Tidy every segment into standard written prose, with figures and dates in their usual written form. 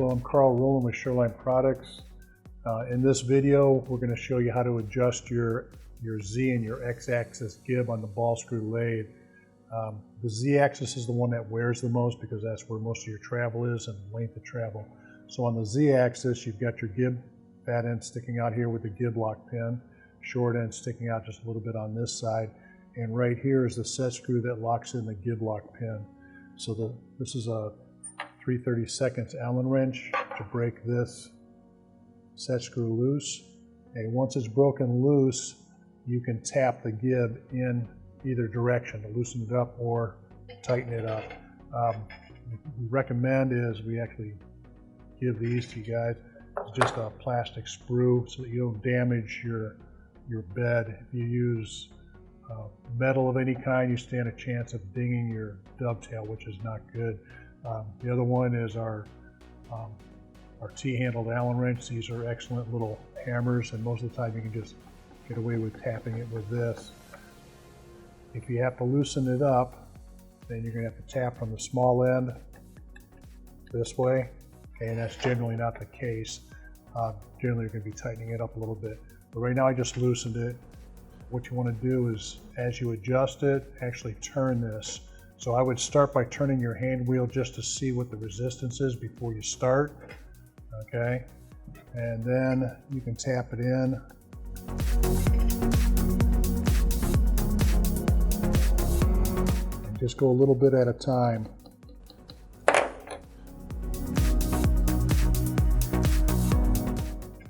Hello, I'm Carl Rowland with Sherline Products. In this video, we're going to show you how to adjust your Z and your X-axis gib on the ball screw lathe. The Z-axis is the one that wears the most because that's where most of your travel is and length of travel. So on the Z-axis, you've got your gib fat end sticking out here with the gib lock pin, short end sticking out just a little bit on this side, and right here is the set screw that locks in the gib lock pin. So this is a 3/32 Allen wrench to break this set screw loose. And once it's broken loose, you can tap the gib in either direction to loosen it up or tighten it up. What we recommend is we actually give these to you guys. It's just a plastic sprue so that you don't damage your bed. If you use metal of any kind, you stand a chance of dinging your dovetail, which is not good. The other one is our T-handled Allen wrench. These are excellent little hammers, and most of the time you can just get away with tapping it with this. If you have to loosen it up, then you're going to have to tap from the small end this way, okay, and that's generally not the case. Generally you're going to be tightening it up a little bit. But right now I just loosened it. What you want to do is, as you adjust it, actually turn this. So I would start by turning your hand wheel just to see what the resistance is before you start, okay? And then you can tap it in. And just go a little bit at a time.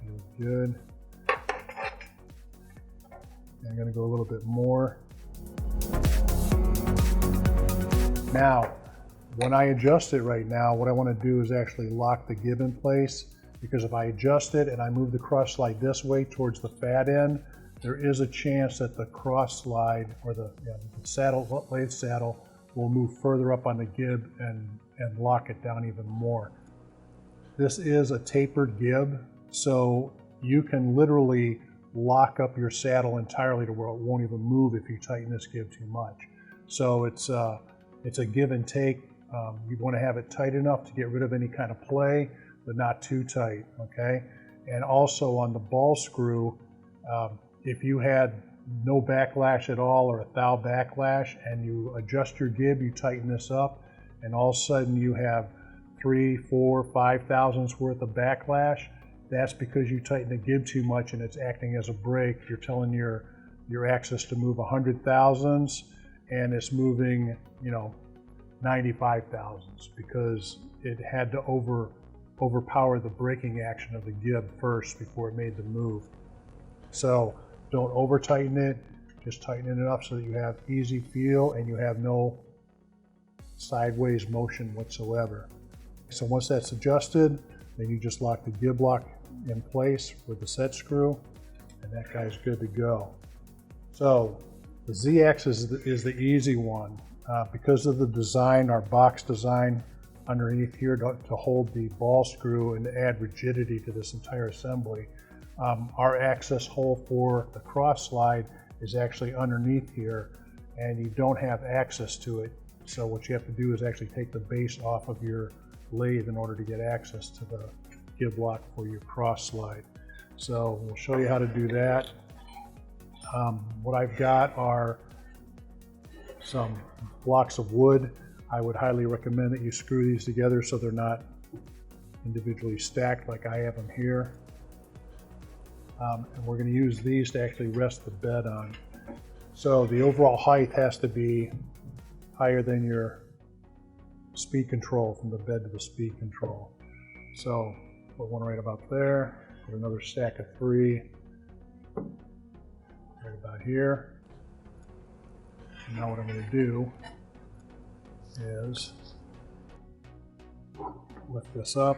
Feels good. I'm going to go a little bit more. Now, when I adjust it right now, what I want to do is actually lock the gib in place, because if I adjust it and I move the cross slide this way towards the fat end, there is a chance that the cross slide or the saddle, lathe saddle, will move further up on the gib and lock it down even more. This is a tapered gib, so you can literally lock up your saddle entirely to where it won't even move if you tighten this gib too much. So it's a give and take. You want to have it tight enough to get rid of any kind of play, but not too tight, okay? And also on the ball screw, if you had no backlash at all or a thou backlash and you adjust your gib, you tighten this up, and all of a sudden you have 3, 4, 5 thousandths worth of backlash, that's because you tighten the gib too much and it's acting as a brake. You're telling your axis to move 100 thousandths and it's moving, 95 thousandths because it had to overpower the braking action of the gib first before it made the move. So don't over tighten it, just tighten it enough so that you have easy feel and you have no sideways motion whatsoever. So once that's adjusted, then you just lock the gib lock in place with the set screw, and that guy's good to go. So the Z-axis is the easy one. Because of the design, our box design underneath here to hold the ball screw and to add rigidity to this entire assembly, our access hole for the cross slide is actually underneath here, and you don't have access to it. So what you have to do is actually take the base off of your lathe in order to get access to the gib lock for your cross slide. So we'll show you how to do that. What I've got are some blocks of wood. I would highly recommend that you screw these together so they're not individually stacked like I have them here. And we're going to use these to actually rest the bed on. So the overall height has to be higher than your speed control, from the bed to the speed control. So put one right about there, put another stack of 3 right about here. And now what I'm going to do is lift this up.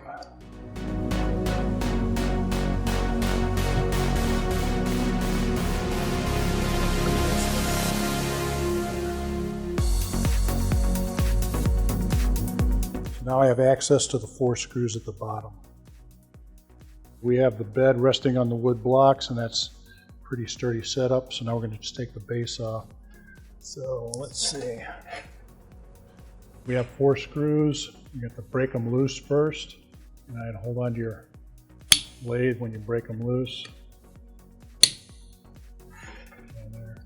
So now I have access to the 4 screws at the bottom. We have the bed resting on the wood blocks, and that's a pretty sturdy setup. So now we're going to just take the base off. So let's see. We have 4 screws. You have to break them loose first, And hold on to your lathe when you break them loose. And there.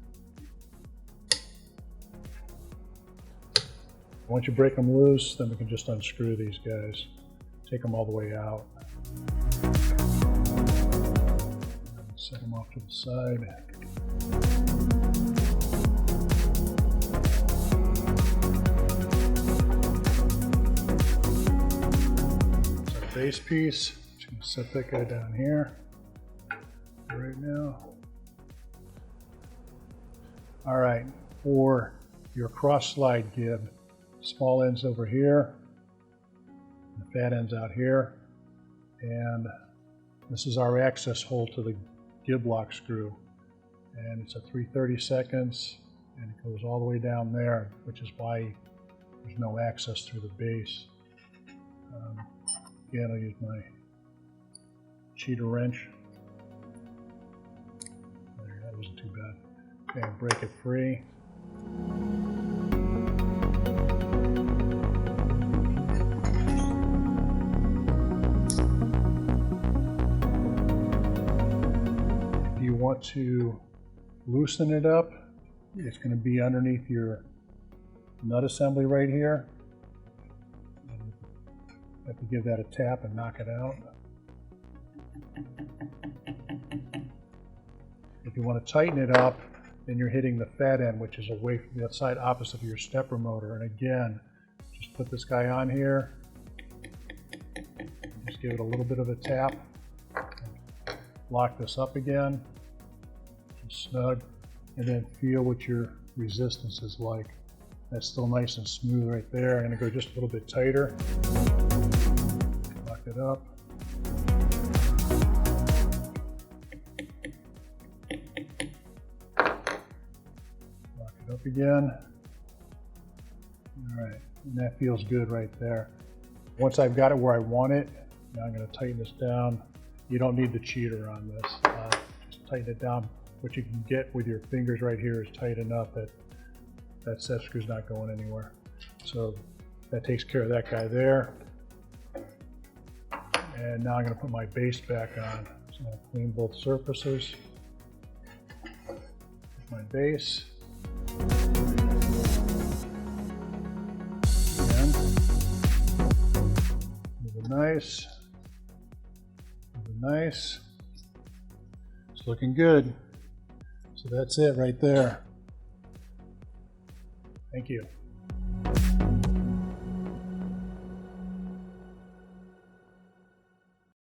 Once you break them loose, then we can just unscrew these guys. Take them all the way out. Set them off to the side. Base piece. Just going to set that guy down here right now. All right, for your cross slide gib, small ends over here, the fat ends out here, and this is our access hole to the gib lock screw, and it's a 3/32, and it goes all the way down there, which is why there's no access through the base. Again, I'll use my cheater wrench. There, that wasn't too bad. Okay, break it free. If you want to loosen it up, it's going to be underneath your nut assembly right here. You have to give that a tap and knock it out. If you want to tighten it up, then you're hitting the fat end, which is away from the side opposite of your stepper motor. And again, just put this guy on here. Just give it a little bit of a tap. Lock this up again. Just snug. And then feel what your resistance is like. That's still nice and smooth right there. I'm going to go just a little bit tighter. Lock it up. Lock it up again. All right, and that feels good right there. Once I've got it where I want it, now I'm going to tighten this down. You don't need the cheater on this. Just tighten it down. What you can get with your fingers right here is tight enough that that set screw's not going anywhere. So that takes care of that guy there. And now I'm going to put my base back on. So I'm going to clean both surfaces. My base. Again. Moving nice. Moving nice. It's looking good. So that's it right there. Thank you.